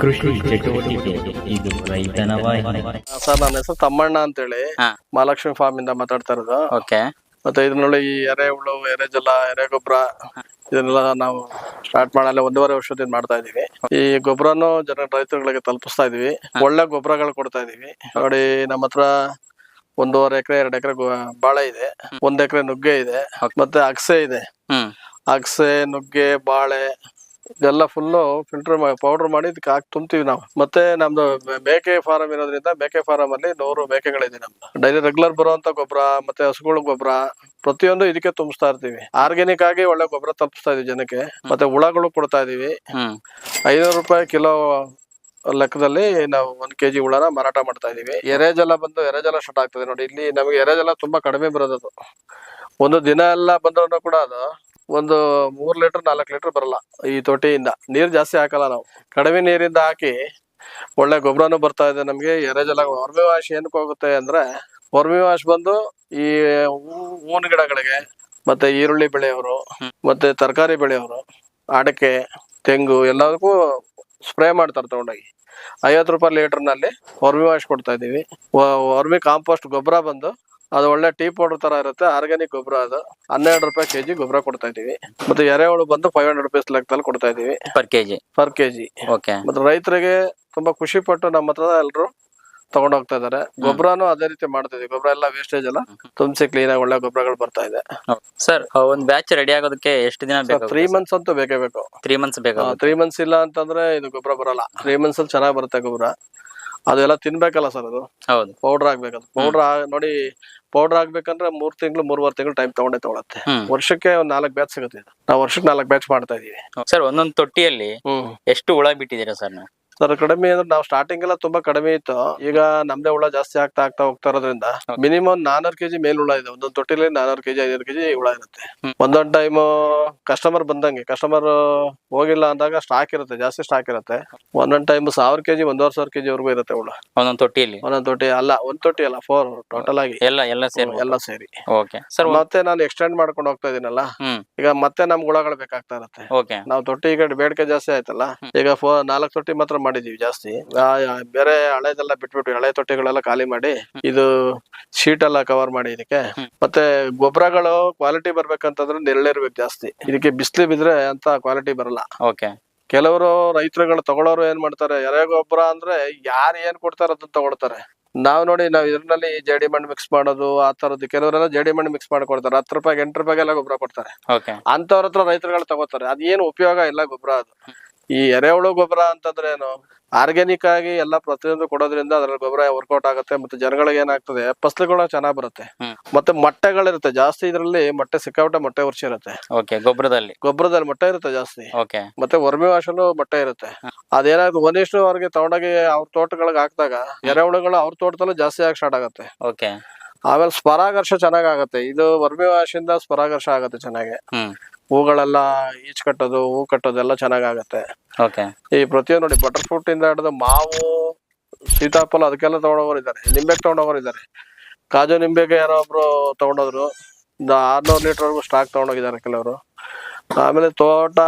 ಕೃಷಿ ಚಟುವಟಿಕೆ ಇದು ರೈತನ ವಾಹಿನಿ. ಸರ್, ನನ್ನ ಹೆಸರು ತಮ್ಮಣ್ಣ ಅಂತೇಳಿ ಹಾ. ಮಹಾಲಕ್ಷ್ಮಿ ಫಾರ್ಮ್ ಇಂದ ಮಾತಾಡ್ತಾ ಇರೋದು. ಓಕೆ. ಮತ್ತೆ ಇದನ್ನಲ್ಲಿ ಈ ಎರೆಹುಳು, ಎರೆಜಲ, ಎರೆಗೊಬ್ಬರ ಇದನ್ನೆಲ್ಲ ನಾವು ಸ್ಟಾರ್ಟ್ ಮಾಡಲ್ಲ 1.5 ವರ್ಷದಿಂದ ಮಾಡ್ತಾ ಇದೀವಿ. ಈ ಗೊಬ್ಬರನು ರೈತರುಗಳಿಗೆ ತಲುಪಿಸ್ತಾ ಇದೀವಿ. ಒಳ್ಳೆ ಗೊಬ್ಬರಗಳು ಕೊಡ್ತಾ ಇದೀವಿ. ನೋಡಿ, ನಮ್ಮ ಹತ್ರ 1.5 ಎಕರೆ 2 ಎಕರೆ ಬಾಳೆ ಇದೆ, 1 ಎಕರೆ ನುಗ್ಗೆ ಇದೆ, ಮತ್ತೆ ಅಗಸೆ ಇದೆ. ಅಗಸೆ, ನುಗ್ಗೆ, ಬಾಳೆ ಇದೆಲ್ಲ ಫುಲ್ಲು ಫಿಲ್ಟರ್ ಪೌಡರ್ ಮಾಡಿ ಇದಕ್ಕೆ ಹಾಕಿ ತುಂಬ್ತೀವಿ ನಾವು. ಮತ್ತೆ ನಮ್ದು ಮೇಕೆ ಫಾರಂ ಇರೋದ್ರಿಂದ ಮೇಕೆ ಫಾರಂ ಅಲ್ಲಿ 100 ಮೇಕೆಗಳಿದೆ ನಮ್ದು. ಡೈಲಿ ರೆಗ್ಯುಲರ್ ಬರುವಂತ ಗೊಬ್ಬರ ಮತ್ತೆ ಹಸುಗಳ ಗೊಬ್ಬರ ಪ್ರತಿಯೊಂದು ಇದಕ್ಕೆ ತುಂಬಿಸ್ತಾ ಇರ್ತೀವಿ. ಆರ್ಗ್ಯಾನಿಕ್ ಆಗಿ ಒಳ್ಳೆ ಗೊಬ್ಬರ ತಲುಪಿಸ್ತಾ ಇದೀವಿ ಜನಕ್ಕೆ. ಮತ್ತೆ ಹುಳಗಳು ಕೊಡ್ತಾ ಇದೀವಿ. 500 ರೂಪಾಯಿ ಕಿಲೋ ಲೆಕ್ಕದಲ್ಲಿ ನಾವು 1 kg ಹುಳನ ಮಾರಾಟ ಮಾಡ್ತಾ ಇದೀವಿ. ಎರೆಜಲ ಸ್ಟಾರ್ಟ್ ಆಗ್ತದೆ ನೋಡಿ. ಇಲ್ಲಿ ನಮಗೆ ಎರೆಜಲ ತುಂಬಾ ಕಡಿಮೆ ಬರೋದು. ಒಂದು ದಿನ ಎಲ್ಲ ಬಂದ್ರೂ ಕೂಡ ಅದು ಒಂದು 3 ಲೀಟರ್ 4 ಲೀಟರ್ ಬರಲ್ಲ. ಈ ತೊಟ್ಟಿಯಿಂದ ನೀರ್ ಜಾಸ್ತಿ ಹಾಕಲ್ಲ ನಾವು, ಕಡಿಮೆ ನೀರಿಂದ ಹಾಕಿ ಒಳ್ಳೆ ಗೊಬ್ಬರನು ಬರ್ತಾ ಇದೆ ನಮ್ಗೆ. ಎರೆಜಲ ವರ್ಮಿ ವಾಶ್ ಏನಕ್ಕೆ ಹೋಗುತ್ತೆ ಅಂದ್ರೆ, ವರ್ಮಿ ವಾಶ್ ಬಂದು ಈ ಹೂವಿನ ಗಿಡಗಳಿಗೆ ಮತ್ತೆ ಈರುಳ್ಳಿ ಬೆಳೆಯವರು ಮತ್ತೆ ತರಕಾರಿ ಬೆಳೆಯವರು, ಅಡಕೆ, ತೆಂಗು ಎಲ್ಲದಕ್ಕೂ ಸ್ಪ್ರೇ ಮಾಡ್ತಾರೆ ತಗೊಂಡೋಗಿ. 50 ರೂಪಾಯಿ ಲೀಟರ್ನಲ್ಲಿ ವರ್ಮಿ ವಾಶ್ ಕೊಡ್ತಾ ಇದೀವಿ. ವರ್ಮಿ ಕಾಂಪೋಸ್ಟ್ ಗೊಬ್ಬರ ಬಂದು ಅದು ಒಳ್ಳೆ ಟೀ ಪೌಡರ್ ತರ ಇರುತ್ತೆ, ಆರ್ಗ್ಯಾನಿಕ್ ಗೊಬ್ಬರ. ಅದು 12 ರೂಪಾಯಿ ಕೆಜಿ ಗೊಬ್ಬರ ಕೊಡ್ತಾ ಇದೀವಿ. ಮತ್ತೆ ಎರೆಹುಳು ಬಂದು 500 ರೂಪೀಸ್ ಲೆಕ್ಕದಲ್ಲಿ ಕೊಡ್ತಾ ಇದೀವಿ ಪರ್ ಕೆಜಿ. ಮತ್ತೆ ರೈತರಿಗೆ ತುಂಬಾ ಖುಷಿ ಪಟ್ಟು ನಮ್ಮ ಹತ್ರ ಎಲ್ರು ತಗೊಂಡ್ ಹೋಗ್ತಾ ಇದಾರೆ. ಗೊಬ್ಬರನು ಅದೇ ರೀತಿ ಮಾಡ್ತಾ ಇದೀವಿ. ಗೊಬ್ಬರ ಎಲ್ಲ ವೇಸ್ಟೇಜ್ ಎಲ್ಲ ತುಂಬಿಸಿ ಕ್ಲೀನ್ ಆಗಿ ಒಳ್ಳೆ ಗೊಬ್ಬರಗಳು ಬರ್ತಾ ಇದೆ. ಸರ್, ಒಂದ್ ಬ್ಯಾಚ್ ರೆಡಿ ಆಗೋದಕ್ಕೆ ಎಷ್ಟು ದಿನ ಬೇಕು? 3 ಮಂತ್ಸ್ ಅಂತೂ ಬೇಕೇ ಬೇಕು. 3 ಮಂತ್ಸ್ ಬೇಕು. 3 ಮಂತ್ಸ್ ಇಲ್ಲ ಅಂತಂದ್ರೆ ಇದು ಗೊಬ್ಬರ ಬರಲ್ಲ. 3 ಮಂತ್ಸ್ ಅಲ್ಲಿ ಚೆನ್ನಾಗ್ ಬರುತ್ತೆ ಗೊಬ್ಬರ. ಅದೆಲ್ಲ ತಿನ್ಬೇಕಲ್ಲ ಸರ್, ಅದು ಪೌಡರ್ ಆಗ್ಬೇಕದು. ನೋಡಿ, ಪೌಡರ್ ಆಗ್ಬೇಕಂದ್ರೆ 3 ತಿಂಗಳು 3.5 ತಿಂಗಳು ಟೈಮ್ ತಗೊಳತ್ತೆ. ವರ್ಷಕ್ಕೆ 4 ಬ್ಯಾಚ್ ಸಿಗುತ್ತೆ. ನಾವು ವರ್ಷಕ್ಕೆ 4 ಬ್ಯಾಚ್ ಮಾಡ್ತಾ ಇದೀವಿ. ಸರ್, ಒಂದೊಂದು ತೊಟ್ಟಿಯಲ್ಲಿ ಎಷ್ಟು ಹುಳ ಬಿಟ್ಟಿದ್ದೀರಾ ಸರ್ ನೀವು? ಸರ್, ಕಡಿಮೆ ಅಂದ್ರೆ ನಾವು ಸ್ಟಾರ್ಟಿಂಗ್ ಎಲ್ಲ ತುಂಬಾ ಕಡಿಮೆ ಇತ್ತು. ಈಗ ನಮ್ದೇ ಹುಳ ಜಾಸ್ತಿ ಆಗ್ತಾ ಹೋಗ್ತಾ ಇರೋದ್ರಿಂದ ಮಿನಿಮಮ್ 400 kg ಮೇಲ್ ಹುಳ ಇದೆ. ಒಂದೊಂದು ತೊಟ್ಟಿಲಿ 400 kg 500 kg ಹುಳ ಇರುತ್ತೆ. ಒಂದೊಂದ್ ಟೈಮ್ ಕಸ್ಟಮರ್ ಬಂದಂಗೆ, ಕಸ್ಟಮರ್ ಹೋಗಿಲ್ಲ ಅಂದಾಗ ಸ್ಟಾಕ್ ಇರುತ್ತೆ, ಜಾಸ್ತಿ ಸ್ಟಾಕ್ ಇರುತ್ತೆ. ಒಂದೊಂದ್ ಟೈಮ್ 1000 kg 1,500 kg ವರೆಗೂ ಇರುತ್ತೆ ಹುಳ ಒಂದೊಂದು ತೊಟ್ಟಿಯಲ್ಲಿ. ಒಂದೊಂದ್ ತೊಟ್ಟಿ ಅಲ್ಲ, ಒಂದ್ ತೊಟ್ಟಿ ಅಲ್ಲ, 4 ಟೋಟಲ್ ಆಗಿ ಎಲ್ಲ ಸೇರಿ. ಸರ್, ಮತ್ತೆ ನಾನು ಎಕ್ಸ್ಟೆಂಡ್ ಮಾಡ್ಕೊಂಡು ಹೋಗ್ತಾ ಇದೀನಲ್ಲ, ಈಗ ಮತ್ತೆ ನಮ್ಗೆ ಹುಳಗಳು ಬೇಕಾಗ್ತಾ ಇರುತ್ತೆ. ನಾವು ತೊಟ್ಟಿ ಈಗ ಬೇಡಿಕೆ ಜಾಸ್ತಿ ಆಯ್ತಲ್ಲ, ಈಗ 4 ತೊಟ್ಟಿ ಮಾತ್ರ ಮಾಡಿದೀವಿ. ಜಾಸ್ತಿ ಬೇರೆ ಹಳೆದೆಲ್ಲ ಬಿಟ್ಬಿಟ್ಟು ಹಳೆ ತೊಟ್ಟಿಗಳೆಲ್ಲ ಖಾಲಿ ಮಾಡಿ ಇದು ಶೀಟ್ ಎಲ್ಲ ಕವರ್ ಮಾಡಿ ಇದಕ್ಕೆ. ಮತ್ತೆ ಗೊಬ್ಬರಗಳು ಕ್ವಾಲಿಟಿ ಬರ್ಬೇಕಂತಂದ್ರೆ ನೆರಳಿರ್ಬೇಕು ಜಾಸ್ತಿ. ಇದಕ್ಕೆ ಬಿಸಿಲು ಬಿದ್ರೆ ಅಂತ ಕ್ವಾಲಿಟಿ ಬರಲ್ಲ. ಕೆಲವರು ರೈತರುಗಳು ತಗೊಳ್ಳೋರು ಏನ್ ಮಾಡ್ತಾರೆ, ಎರೆ ಗೊಬ್ಬರ ಅಂದ್ರೆ ಯಾರು ಏನ್ ಕೊಡ್ತಾರ ಅದನ್ನ ತಗೊಳ್ತಾರೆ. ನಾವ್ ನೋಡಿ, ನಾವ್ ಇದ್ರಲ್ಲಿ ಜೇಡಿ ಮಣ್ಣು ಮಿಕ್ಸ್ ಮಾಡೋದು ಆ ತರದ್ದು. ಕೆಲವರೆಲ್ಲ ಜೇಡಿ ಮಣ್ಣು ಮಿಕ್ಸ್ ಮಾಡಿ ಕೊಡ್ತಾರೆ. 10 ರೂಪಾಯಿ 8 ರೂಪಾಯಿಗೆಲ್ಲ ಗೊಬ್ಬರ ಕೊಡ್ತಾರೆ. ಅಂತವ್ರ ಹತ್ರ ರೈತರುಗಳು ತಗೋತಾರೆ. ಅದೇನು ಉಪಯೋಗ ಇಲ್ಲ ಗೊಬ್ಬರ ಅದು. ಈ ಎರೆಹುಳು ಗೊಬ್ಬರ ಅಂತಂದ್ರೆ ಏನು, ಆರ್ಗ್ಯಾನಿಕ್ ಆಗಿ ಎಲ್ಲ ಪ್ರತಿಯೊಂದು ಕೊಡೋದ್ರಿಂದ ಅದ್ರಲ್ಲಿ ಗೊಬ್ಬರ ವರ್ಕೌಟ್ ಆಗುತ್ತೆ. ಮತ್ತೆ ಜನಗಳಿಗೆ ಏನಾಗ್ತದೆ, ಫಸಲುಗಳು ಚೆನ್ನಾಗ್ ಬರುತ್ತೆ. ಮತ್ತೆ ಮೊಟ್ಟೆಗಳಿರುತ್ತೆ ಜಾಸ್ತಿ. ಇದ್ರಲ್ಲಿ ಮೊಟ್ಟೆ ಸಿಕ್ಕಾಪಟ್ಟೆ ಮೊಟ್ಟೆ ವರ್ಷ ಇರುತ್ತೆ. ಗೊಬ್ಬರದಲ್ಲಿ ಮೊಟ್ಟೆ ಇರುತ್ತೆ ಜಾಸ್ತಿ. ಮತ್ತೆ ವರ್ಮಿ ವಾಶಲ್ಲೂ ಮೊಟ್ಟೆ ಇರುತ್ತೆ. ಅದೇನಾದ್ರು ಒಂದಿಷ್ಟು ಅವ್ರಿಗೆ ತಗೊಂಡೋಗಿ ಅವ್ರ ತೋಟಗಳಿಗೆ ಹಾಕಿದಾಗ ಎರೆಹುಳುಗಳು ಅವ್ರ ತೋಟದಲ್ಲೂ ಜಾಸ್ತಿ ಆಗಿ ಸ್ಟಾರ್ಟ್ ಆಗುತ್ತೆ. ಆಮೇಲೆ ಸ್ಪರಾಗರ್ಷ ಚೆನ್ನಾಗ್ ಆಗತ್ತೆ. ಇದು ವರ್ಮಿ ವಾಶ್ ಇಂದ ಸ್ಪರಾಗರ್ಷ ಆಗತ್ತೆ ಚೆನ್ನಾಗಿ. ಹೂಗಳೆಲ್ಲ ಈಚ್ ಕಟ್ಟೋದು, ಹೂ ಕಟ್ಟೋದು ಎಲ್ಲ ಚೆನ್ನಾಗ್ ಆಗತ್ತೆ. ಈ ಪ್ರತಿಯೊಂದು ನೋಡಿ, ಬಟರ್ ಫ್ರೂಟ್ ಇಂದ ಹಿಡಿದು ಮಾವು, ಸೀತಾಫಲ ಅದಕ್ಕೆಲ್ಲ ತಗೊಂಡೋಗೋರು ಇದಾರೆ. ನಿಂಬೆಗೆ ತಗೊಂಡೋಗೋರು ಇದಾರೆ. ಕಾಜು ನಿಂಬೆಗೆ ಯಾರೋ ಒಬ್ರು ತಗೊಂಡೋದ್ರು. 600 ಲೀಟರ್ ವರೆಗೂ ಸ್ಟಾಕ್ ತಗೊಂಡೋಗಿದ್ದಾರೆ ಕೆಲವರು. ಆಮೇಲೆ ತೋಟ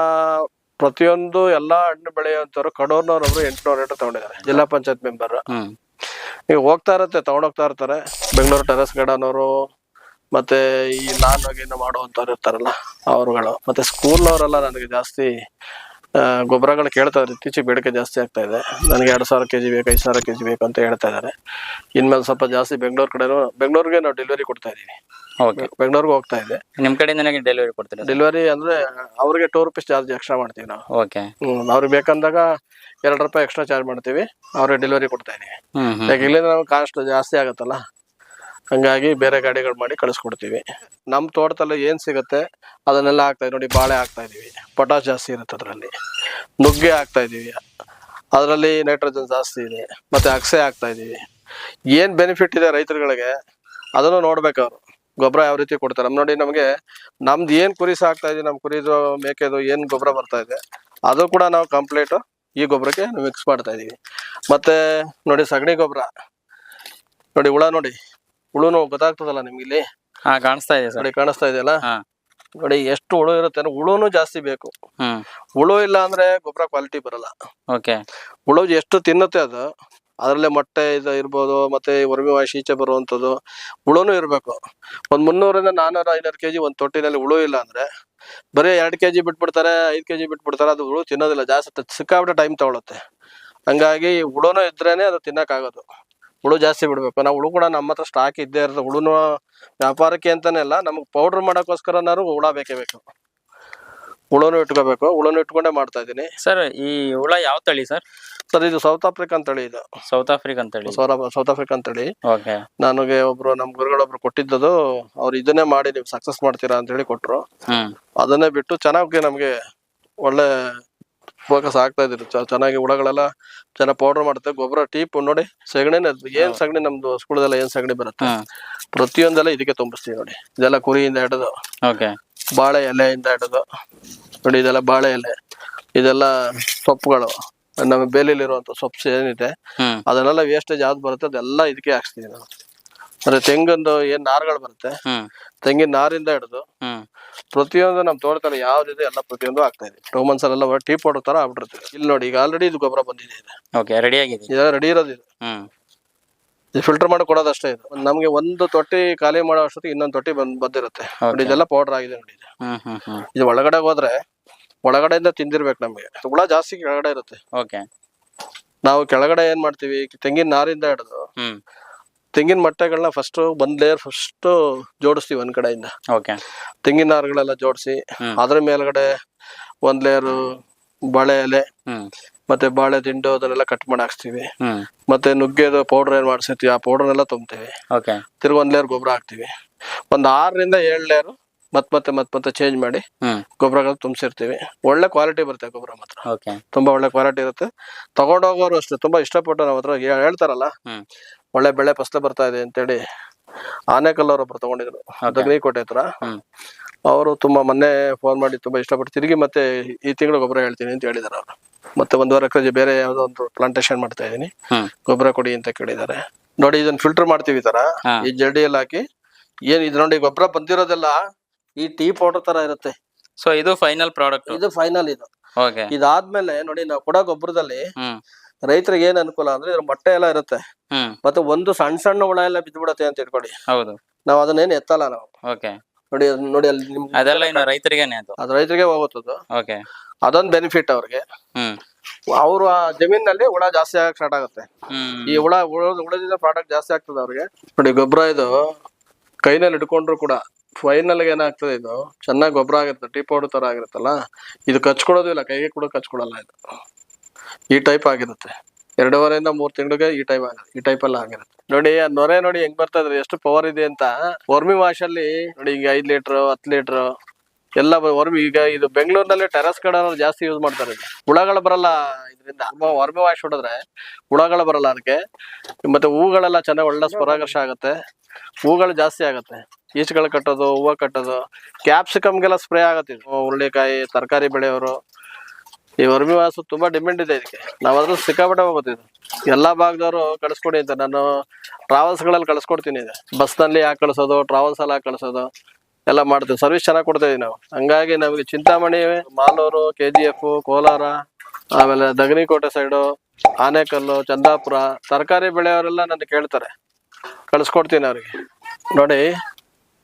ಪ್ರತಿಯೊಂದು ಎಲ್ಲಾ ಹಣ್ಣು ಬೆಳೆಯುವಂತವ್ರು ಕಡೂರ್ನವ್ರೊಬ್ರು 800 ಲೀಟರ್ ತಗೊಂಡಿದ್ದಾರೆ, ಜಿಲ್ಲಾ ಪಂಚಾಯತ್ ಮೆಂಬರ್. ಈಗ ಹೋಗ್ತಾ ಇರತ್ತೆ, ತಗೊಂಡೋಗ್ತಾ ಇರ್ತಾರೆ. ಬೆಂಗಳೂರು ಟೆರೆಸ್ ಗಾರ್ಡನ್ ಅವರು, ಮತ್ತೆ ಈ ನಾನ್ ವೆಜ್ಜಿನ ಮಾಡುವಂತವ್ರು ಇರ್ತಾರಲ್ಲ ಅವರುಗಳು, ಮತ್ತೆ ಸ್ಕೂಲ್ನವರೆಲ್ಲ ನನಗೆ ಜಾಸ್ತಿ ಗೊಬ್ಬರಗಳು ಕೇಳ್ತಾ ಇದ್ದಾರೆ. ಇತ್ತೀಚೆಗೆ ಬೇಡಿಕೆ ಜಾಸ್ತಿ ಆಗ್ತಾ ಇದೆ. ನನಗೆ 2000 kg ಬೇಕು, 5000 kg ಬೇಕು ಅಂತ ಹೇಳ್ತಾ ಇದ್ದಾರೆ. ಇನ್ಮೇಲೆ ಸ್ವಲ್ಪ ಜಾಸ್ತಿ ಬೆಂಗಳೂರಿಗೆ ನಾವು ಡೆಲಿವರಿ ಕೊಡ್ತಾ ಇದೀವಿ. ಬೆಂಗಳೂರಿಗೆ ಹೋಗ್ತಾ ಇದೆ. ನಿಮ್ ಕಡೆ ಡೆಲಿವರಿ ಕೊಡ್ತೀರಾ? ಡೆಲಿವರಿ ಅಂದ್ರೆ ಅವ್ರಿಗೆ 2 ರೂಪೀಸ್ ಚಾರ್ಜ್ ಎಕ್ಸ್ಟ್ರಾ ಮಾಡ್ತೀವಿ ನಾವು. ಅವ್ರಿಗೆ ಬೇಕಂದಾಗ 2 ರೂಪಾಯಿ ಎಕ್ಸ್ಟ್ರಾ ಚಾರ್ಜ್ ಮಾಡ್ತೀವಿ. ಅವ್ರಿಗೆ ಡೆಲಿವರಿ ಕೊಡ್ತಾ ಇದೀವಿ. ಯಾಕೆ ಇಲ್ಲಿಂದ ನಮ್ಗೆ ಕಾಸ್ಟ್ ಜಾಸ್ತಿ ಆಗತ್ತಲ್ಲ, ಹಂಗಾಗಿ ಬೇರೆ ಗಾಡಿಗಳು ಮಾಡಿ ಕಳಿಸ್ಕೊಡ್ತೀವಿ. ನಮ್ ತೋಟದಲ್ಲಿ ಏನ್ ಸಿಗುತ್ತೆ ಅದನ್ನೆಲ್ಲ ಹಾಕ್ತಾ ಇದೀವಿ. ನೋಡಿ, ಬಾಳೆ ಹಾಕ್ತಾ ಇದೀವಿ, ಪೊಟಾಶ್ ಜಾಸ್ತಿ ಇರುತ್ತೆ ಅದ್ರಲ್ಲಿ. ನುಗ್ಗೆ ಹಾಕ್ತಾ ಇದೀವಿ, ಅದ್ರಲ್ಲಿ ನೈಟ್ರೋಜನ್ ಜಾಸ್ತಿ ಇದೆ. ಮತ್ತೆ ಅಗಸೆ ಹಾಕ್ತಾ ಇದೀವಿ. ಏನ್ ಬೆನಿಫಿಟ್ ಇದೆ ರೈತರುಗಳಿಗೆ ಅದನ್ನು ನೋಡ್ಬೇಕು ಅವ್ರು. ಗೊಬ್ಬರ ಯಾವ ರೀತಿ ಕೊಡ್ತಾರೆ ನೋಡಿ. ನಮ್ಗೆ ನಮ್ದು ಏನ್ ಕುರಿ ಸಾಕ್ತಾ ಇದೀವಿ, ನಮ್ ಕುರಿದು ಮೇಕೆದು ಏನ್ ಗೊಬ್ಬರ ಬರ್ತಾ ಇದೆ ಅದು ಕೂಡ ನಾವು ಕಂಪ್ಲೀಟ್ ಈ ಗೊಬ್ಬರಕ್ಕೆ ಮಿಕ್ಸ್ ಮಾಡ್ತಾ ಇದೀವಿ. ಮತ್ತೆ ನೋಡಿ, ಸಗಣಿ ಗೊಬ್ಬರ ನೋಡಿ, ಹುಳ ನೋಡಿ, ಹುಳುನು ಗೊತ್ತಾಗ್ತದಲ್ಲ ನಿಮ್ಗೆ ಇಲ್ಲಿ? ಕಾಣಿಸ್ತಾ ಇದೆ ನೋಡಿ, ಕಾಣಿಸ್ತಾ ಇದೆಯಲ್ಲ? ನೋಡಿ ಎಷ್ಟು ಹುಳು ಇರುತ್ತೆ ಅಂದ್ರೆ ಹುಳುನು ಜಾಸ್ತಿ ಬೇಕು. ಹುಳು ಇಲ್ಲ ಅಂದ್ರೆ ಗೊಬ್ಬರ ಕ್ವಾಲಿಟಿ ಬರಲ್ಲ. ಹುಳು ಎಷ್ಟು ತಿನ್ನುತ್ತೆ ಅದು, ಅದರಲ್ಲೇ ಮೊಟ್ಟೆ ಇರ್ಬೋದು, ಮತ್ತೆ ವರ್ಮಿ ವಾಶ್ ಈಚೆ ಬರುವಂತದ್ದು ಹುಳುನು ಇರ್ಬೇಕು. ಒಂದ್ 300 ಇಂದ 400 500 kg ಒಂದ್ ತೊಟ್ಟಿನಲ್ಲಿ ಹುಳು ಇಲ್ಲ ಅಂದ್ರೆ ಬರೀ 2 kg ಬಿಟ್ಬಿಡ್ತಾರೆ, 5 kg ಬಿಟ್ಬಿಡ್ತಾರೆ. ಅದು ಹುಳು ತಿನ್ನೋದಿಲ್ಲ, ಜಾಸ್ತಿ ಸಿಕ್ಕಾಬಿಟ್ಟೆ ಟೈಮ್ ತಗೊಳುತ್ತೆ. ಹಂಗಾಗಿ ಹುಳುನು ಇದ್ರೇನೆ ಅದು ತಿನ್ನಕ್ ಆಗೋದು. ಹುಳು ಜಾಸ್ತಿ ಬಿಡ್ಬೇಕು. ನಾವು ಹುಳು ಕೂಡ ನಮ್ಮ ಹತ್ರ ಸ್ಟಾಕ್ ಇದ್ದೇ ಇರೋದು. ಹುಳುನು ವ್ಯಾಪಾರಕ್ಕೆ ಅಂತಾನೆ ಅಲ್ಲ, ನಮ್ಗೆ ಪೌಡರ್ ಮಾಡೋಕ್ಕೋಸ್ಕರನಾರು ಹುಳ ಬೇಕೇ ಬೇಕು. ಹುಳುನು ಇಟ್ಕೋಬೇಕು, ಹುಳುನು ಇಟ್ಕೊಂಡೇ ಮಾಡ್ತಾ ಇದೀನಿ. ಸರ್ ಈ ಹುಳ ಯಾವ ತಳಿ ಸರ್? ಸರ್ ಇದು ಸೌತ್ ಆಫ್ರಿಕನ್ ತಳಿ. ಇದು ಸೌತ್ ಆಫ್ರಿಕನ್ ತಳಿ. ಸೌತ್ ಆಫ್ರಿಕನ್ ತಳಿ. ನನಗೆ ಒಬ್ರು ನಮ್ ಗುರುಗಳೊಬ್ರು ಕೊಟ್ಟಿದ್ದದು. ಅವ್ರು ಇದನ್ನೇ ಮಾಡಿ ನೀವು ಸಕ್ಸಸ್ ಮಾಡ್ತೀರಾ ಅಂತ ಹೇಳಿ ಕೊಟ್ರು. ಅದನ್ನೇ ಬಿಟ್ಟು ಚೆನ್ನಾಗಿ ನಮ್ಗೆ ಒಳ್ಳೆ ಫೋಕಸ್ ಆಗ್ತಾ ಇದ್ರು. ಚೆನ್ನಾಗಿ ಹುಳಗಳೆಲ್ಲ ಚೆನ್ನಾಗಿ ಪೌಡರ್ ಮಾಡುತ್ತೆ. ಗೊಬ್ಬರ ಟೀಪ್ ನೋಡಿ, ಸಗಣಿ ಏನ್ ಸಗಣಿ ನಮ್ದು ಸ್ಕೂಲದೆಲ್ಲ ಏನ್ ಸಗಣಿ ಬರುತ್ತೆ ಪ್ರತಿಯೊಂದೆಲ್ಲ ಇದಕ್ಕೆ ತುಂಬಿಸ್ತೀವಿ ನೋಡಿ. ಇದೆಲ್ಲ ಕುರಿಯಿಂದ ಹಿಡಿದು ಬಾಳೆ ಎಲೆಯಿಂದ ಹಿಡಿದು ನೋಡಿ, ಇದೆಲ್ಲ ಬಾಳೆ ಎಲೆ, ಇದೆಲ್ಲ ಸೊಪ್ಪುಗಳು, ನಮ್ಮ ಬೇಲಿಲಿರುವಂತ ಸೊಪ್ಪು ಏನಿದೆ ಅದನ್ನೆಲ್ಲ ವೇಸ್ಟೇಜ್ ಯಾವ್ದು ಬರುತ್ತೆ ಅದೆಲ್ಲ ಇದಕ್ಕೆ ಹಾಕ್ಸ್ತೀವಿ ನಾವು. ಮತ್ತೆ ತೆಂಗಿಂದು ಏನ್ ನಾರುಗಳು ಬರುತ್ತೆ, ತೆಂಗಿನ ನಾರಿಂದ ಹಿಡಿದು ಪ್ರತಿಯೊಂದು ನಮ್ ತೋಟದಲ್ಲಿ ಯಾವ್ದಿದೆ ಎಲ್ಲ ಪ್ರತಿಯೊಂದು ಆಗ್ತಾ ಇದೆ. 2 months ಅಲ್ಲೆಲ್ಲ ಟೀ ಪೌಡರ್ ತರ ಆಗ್ಬಿಡ್ತೀವಿ. ಇಲ್ಲಿ ನೋಡಿ, ಈಗ ಆಲ್ರೆಡಿ ಇದು ಗೊಬ್ಬರ ಬಂದಿದೆ. ರೆಡಿ ಇರೋದು ಇದು ಫಿಲ್ಟರ್ ಮಾಡಿ ಕೊಡೋದಷ್ಟೇ. ಇದು ನಮ್ಗೆ ಒಂದು ತೊಟ್ಟಿ ಖಾಲಿ ಮಾಡೋ ಅಷ್ಟೊತ್ತಿಗೆ ಇನ್ನೊಂದು ತೊಟ್ಟಿ ಬಂದಿರುತ್ತೆ ನೋಡಿ. ಇದೆಲ್ಲ ಪೌಡರ್ ಆಗಿದೆ ನೋಡಿ. ಇದು ಒಳಗಡೆ ಹೋದ್ರೆ ಒಳಗಡೆಯಿಂದ ತಿಂದಿರ್ಬೇಕು. ನಮ್ಗೆ ಹುಳ ಜಾಸ್ತಿ ಕೆಳಗಡೆ ಇರುತ್ತೆ. ನಾವು ಕೆಳಗಡೆ ಏನ್ ಮಾಡ್ತೀವಿ, ತೆಂಗಿನ ನಾರಿಂದ ಹಿಡಿದು ತೆಂಗಿನ ಮಟ್ಟೆಗಳನ್ನ ಫಸ್ಟ್ ಒಂದ್ ಲೇಯರ್ ಫಸ್ಟ್ ಜೋಡಿಸ್ತೀವಿ ಒಂದ್ ಕಡೆಯಿಂದ. ತೆಂಗಿನ ನಾರುಗಳೆಲ್ಲ ಜೋಡಿಸಿ ಅದ್ರ ಮೇಲ್ಗಡೆ ಒಂದ್ ಲೇಯರ್ ಬಾಳೆ ಎಲೆ ಮತ್ತೆ ಬಾಳೆ ದಿಂಡು ಅದನ್ನೆಲ್ಲ ಕಟ್ ಮಾಡಿ ಹಾಕ್ತಿವಿ. ಮತ್ತೆ ನುಗ್ಗೆದು ಪೌಡರ್ ಏನ್ ಮಾಡ್ಸಿರ್ತೀವಿ ಆ ಪೌಡರ್ನೆಲ್ಲ ತುಂಬ್ತೀವಿ. ತಿರ್ಗಿ ಒಂದ್ ಲೇಯರ್ ಗೊಬ್ಬರ ಹಾಕ್ತಿವಿ. ಒಂದ್ 6 ರಿಂದ 7 ಲೇಯರ್ ಮತ್ತೆ ಚೇಂಜ್ ಮಾಡಿ ಗೊಬ್ಬರಗಳು ತುಂಬಿಸಿರ್ತೀವಿ. ಒಳ್ಳೆ ಕ್ವಾಲಿಟಿ ಬರುತ್ತೆ ಗೊಬ್ಬರ ಮಾತ್ರ, ತುಂಬಾ ಒಳ್ಳೆ ಕ್ವಾಲಿಟಿ ಇರುತ್ತೆ. ತಗೊಂಡೋಗೋರು ಅಷ್ಟೇ ತುಂಬಾ ಇಷ್ಟಪಟ್ಟು ನಾವ್ ಹತ್ರ ಹೇಳ್ತಾರಲ್ಲ, ಒಳ್ಳೆ ಬೆಳೆ ಫಸಲು ಬರ್ತಾ ಇದೆ ಅಂತೇಳಿ. ಆನೇಕಲ್ ಅವರೊಬ್ರು ತಗೊಂಡಿದ್ರು ದಗನಿಕೋಟೆ ಹತ್ರ. ಅವರು ತುಂಬಾ ಮೊನ್ನೆ ಫೋನ್ ಮಾಡಿ ತುಂಬಾ ಇಷ್ಟಪಟ್ಟು ತಿರುಗಿ ಮತ್ತೆ ಈ ತಿಂಗಳು ಗೊಬ್ಬರ ಹೇಳ್ತೀನಿ ಅಂತ ಹೇಳಿದಾರೆ ಅವರು. ಮತ್ತೆ 1.5 ಎಕರೆ ಬೇರೆ ಯಾವ್ದೋ ಒಂದು ಪ್ಲಾಂಟೇಶನ್ ಮಾಡ್ತಾ ಇದೀನಿ, ಗೊಬ್ಬರ ಕೊಡಿ ಅಂತ ಕೇಳಿದ್ದಾರೆ. ನೋಡಿ, ಇದನ್ನ ಫಿಲ್ಟರ್ ಮಾಡ್ತೀವಿ ಈ ತರ, ಈ ಜರಡಿಯಲ್ಲಿ ಹಾಕಿ. ಏನ್ ಇದು ನೋಡಿ, ಗೊಬ್ಬರ ಬಂದಿರೋದೆಲ್ಲ ಈ ಟೀ ಪೌಡರ್ ತರ ಇರುತ್ತೆ. ಸೊ ಇದು ಫೈನಲ್ ಪ್ರಾಡಕ್ಟ್. ಇದು ಫೈನಲ್. ಇದು ಇದಾದ್ಮೇಲೆ ನೋಡಿ, ನಾವು ಕೊಡೋ ಗೊಬ್ಬರದಲ್ಲಿ ರೈತರಿಗೆ ಏನ್ ಅನುಕೂಲ ಅಂದ್ರೆ ಇದ್ರ ಮೊಟ್ಟೆ ಎಲ್ಲ ಇರುತ್ತೆ. ಮತ್ತೆ ಒಂದು ಸಣ್ಣ ಸಣ್ಣ ಹುಳ ಎಲ್ಲ ಬಿದ್ದ್ಬಿಡತ್ತೆ ಅಂತ ಇಟ್ಕೊಳ್ಳಿ. ನಾವ್ ಅದನ್ನೇನ್ ಎತ್ತಲ್ಲ ನಾವು. ನೋಡಿ ನೋಡಿ ಅಲ್ಲಿ ಅದೆಲ್ಲ ರೈತರಿಗೆ ಅದು ರೈತರಿಗೆ ಹೋಗುತ್ತದು. ಅದೊಂದು ಬೆನಿಫಿಟ್ ಅವ್ರಿಗೆ. ಅವ್ರು ಆ ಜಮೀನಲ್ಲಿ ಹುಳ ಜಾಸ್ತಿ ಆಗಕ್ ಸ್ಟಾರ್ಟ್ ಆಗುತ್ತೆ. ಈ ಹುಳದಿಂದ ಪ್ರಾಡಕ್ಟ್ ಜಾಸ್ತಿ ಆಗ್ತದೆ ಅವ್ರಿಗೆ. ನೋಡಿ, ಗೊಬ್ಬರ ಇದು ಕೈನಲ್ಲಿ ಹಿಡ್ಕೊಂಡ್ರು ಕೂಡ ಫೈನಲ್ ಏನಾಗ್ತದೆ, ಇದು ಚೆನ್ನಾಗಿ ಗೊಬ್ಬರ ಆಗುತ್ತೆ. ಟೀ ಪೌಡರ್ ತರ ಆಗಿರುತ್ತಲ್ಲ, ಇದು ಕಚ್ಕೊಳೋದು ಇಲ್ಲ, ಕೈಗೆ ಕೂಡ ಕಚ್ಕೊಳಲ್ಲ. ಇದು ಈ ಟೈಪ್ ಆಗಿರುತ್ತೆ. 2.5 ರಿಂದ 3 ತಿಂಗಳಿಗೆ ಈ ಟೈಪ್ ಎಲ್ಲ ಆಗಿರುತ್ತೆ. ನೋಡಿ ಆ ನೊರೆ ನೋಡಿ ಹೆಂಗ್ ಬರ್ತಾ ಇದ್ರೆ, ಎಷ್ಟು ಪವರ್ ಇದೆ ಅಂತ. ವರ್ಮಿ ವಾಶ್ ಅಲ್ಲಿ ನೋಡಿ, ಈಗ 5 ಲೀಟರ್ 10 ಲೀಟರ್ ಎಲ್ಲ ವರ್ಮಿ. ಈಗ ಇದು ಬೆಂಗಳೂರಿನಲ್ಲಿ ಟೆರಸ್ ಗಾರ್ಡನ್ ಜಾಸ್ತಿ ಯೂಸ್ ಮಾಡ್ತಾರೆ. ಹುಳಗಳು ಬರಲ್ಲ ಇದರಿಂದ. ವರ್ಮಿ ವಾಶ್ ಹೊಡೆದ್ರೆ ಹುಳಗಳು ಬರಲ್ಲ ಅದಕ್ಕೆ. ಮತ್ತೆ ಹೂಗಳೆಲ್ಲ ಚೆನ್ನಾಗಿ ಒಳ್ಳೆ ಪರಾಗರ್ಶ ಆಗುತ್ತೆ, ಹೂಗಳು ಜಾಸ್ತಿ ಆಗುತ್ತೆ. ಈಚೆಗಳು ಕಟ್ಟೋದು, ಹೂವು ಕಟ್ಟೋದು, ಕ್ಯಾಪ್ಸಿಕಮ್ಗೆಲ್ಲ ಸ್ಪ್ರೇ ಆಗುತ್ತೆ. ಹುರುಳಿಕಾಯಿ ತರಕಾರಿ ಬೆಳೆಯವರು ಈ ವರ್ಮಿ ವಾಶ್ ತುಂಬಾ ಡಿಮ್ಯಾಂಡ್ ಇದೆ ಇದಕ್ಕೆ. ನಾವಾದ್ರೂ ಸಿಕ್ಕಾಪಟ್ಟೆ ಹೋಗುತ್ತೆ. ಎಲ್ಲಾ ಭಾಗದವರು ಕಳಿಸ್ಕೊಡಿ ಅಂತ ನಾನು ಟ್ರಾವೆಲ್ಸ್ ಗಳಲ್ಲಿ ಕಳ್ಸಿಕೊಡ್ತೀನಿ. ಬಸ್ ನಲ್ಲಿ ಹಾಕಿ ಕಳ್ಸೋದು, ಟ್ರಾವೆಲ್ಸ್ ಅಲ್ಲಿ ಹಾಕಿ ಕಳ್ಸೋದು ಎಲ್ಲ ಮಾಡ್ತೀವಿ. ಸರ್ವಿಸ್ ಚೆನ್ನಾಗಿ ಕೊಡ್ತಾ ಇದೀವಿ ನಾವು. ಹಂಗಾಗಿ ನಮಗೆ ಚಿಂತಾಮಣಿ, ಮಾಲೂರು, KGF, ಕೋಲಾರ, ಆಮೇಲೆ ದಗನಿಕೋಟೆ ಸೈಡು, ಆನೇಕಲ್ಲು, ಚಂದಾಪುರ ತರಕಾರಿ ಬೆಳೆಯವರೆಲ್ಲ ನನ್ನ ಕೇಳ್ತಾರೆ, ಕಳ್ಸಿಕೊಡ್ತೀನಿ ಅವ್ರಿಗೆ. ನೋಡಿ,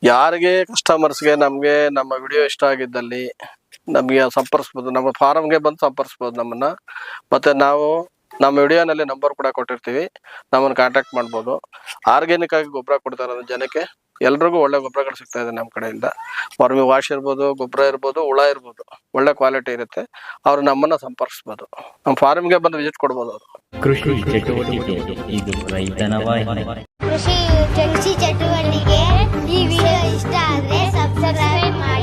ಯಾರಿಗೆ ಕಸ್ಟಮರ್ಸ್ಗೆ ನಮ್ಗೆ ನಮ್ಮ ವಿಡಿಯೋ ಇಷ್ಟ ಆಗಿದ್ದಲ್ಲಿ ನಮ್ಗೆ ಸಂಪರ್ಸ್ಬೋದು. ನಮ್ಮ ಫಾರಮ್ಗೆ ಬಂದು ಸಂಪರ್ಸ್ಬೋದು ನಮ್ಮನ್ನ. ಮತ್ತೆ ನಾವು ನಮ್ಮ ವಿಡಿಯೋನಲ್ಲಿ ನಂಬರ್ ಕೂಡ ಕೊಟ್ಟಿರ್ತೀವಿ, ನಮ್ಮನ್ನು ಕಾಂಟ್ಯಾಕ್ಟ್ ಮಾಡ್ಬೋದು. ಆರ್ಗ್ಯಾನಿಕ್ ಆಗಿ ಗೊಬ್ಬರ ಕೊಡ್ತಾರೆ ಜನಕ್ಕೆ. ಎಲ್ರಿಗೂ ಒಳ್ಳೆ ಗೊಬ್ಬರಗಳು ಸಿಗ್ತಾ ಇದೆ ನಮ್ಮ ಕಡೆಯಿಂದ. ವರ್ಮಿ ವಾಶ್ ಇರ್ಬೋದು, ಗೊಬ್ಬರ ಇರ್ಬೋದು, ಹುಳ ಇರ್ಬೋದು, ಒಳ್ಳೆ ಕ್ವಾಲಿಟಿ ಇರುತ್ತೆ. ಅವ್ರು ನಮ್ಮನ್ನ ಸಂಪರ್ಕಿಸ್ಬೋದು. ನಮ್ಮ ಫಾರ್ಮ್ಗೆ ಬಂದು ವಿಸಿಟ್ ಕೊಡ್ಬೋದು ಅವರು. ಕೃಷಿ ಚಟುವಟಿಕೆ ಇದು ರೈತನ ವಾಹಿನಿ. ಕೃಷಿ ಚಟುವಟಿಕೆ ಈ ವಿಡಿಯೋ ಇಷ್ಟ ಆದ್ರೆ ಸಬ್ಸ್ಕ್ರೈಬ್ ಮಾಡಿ.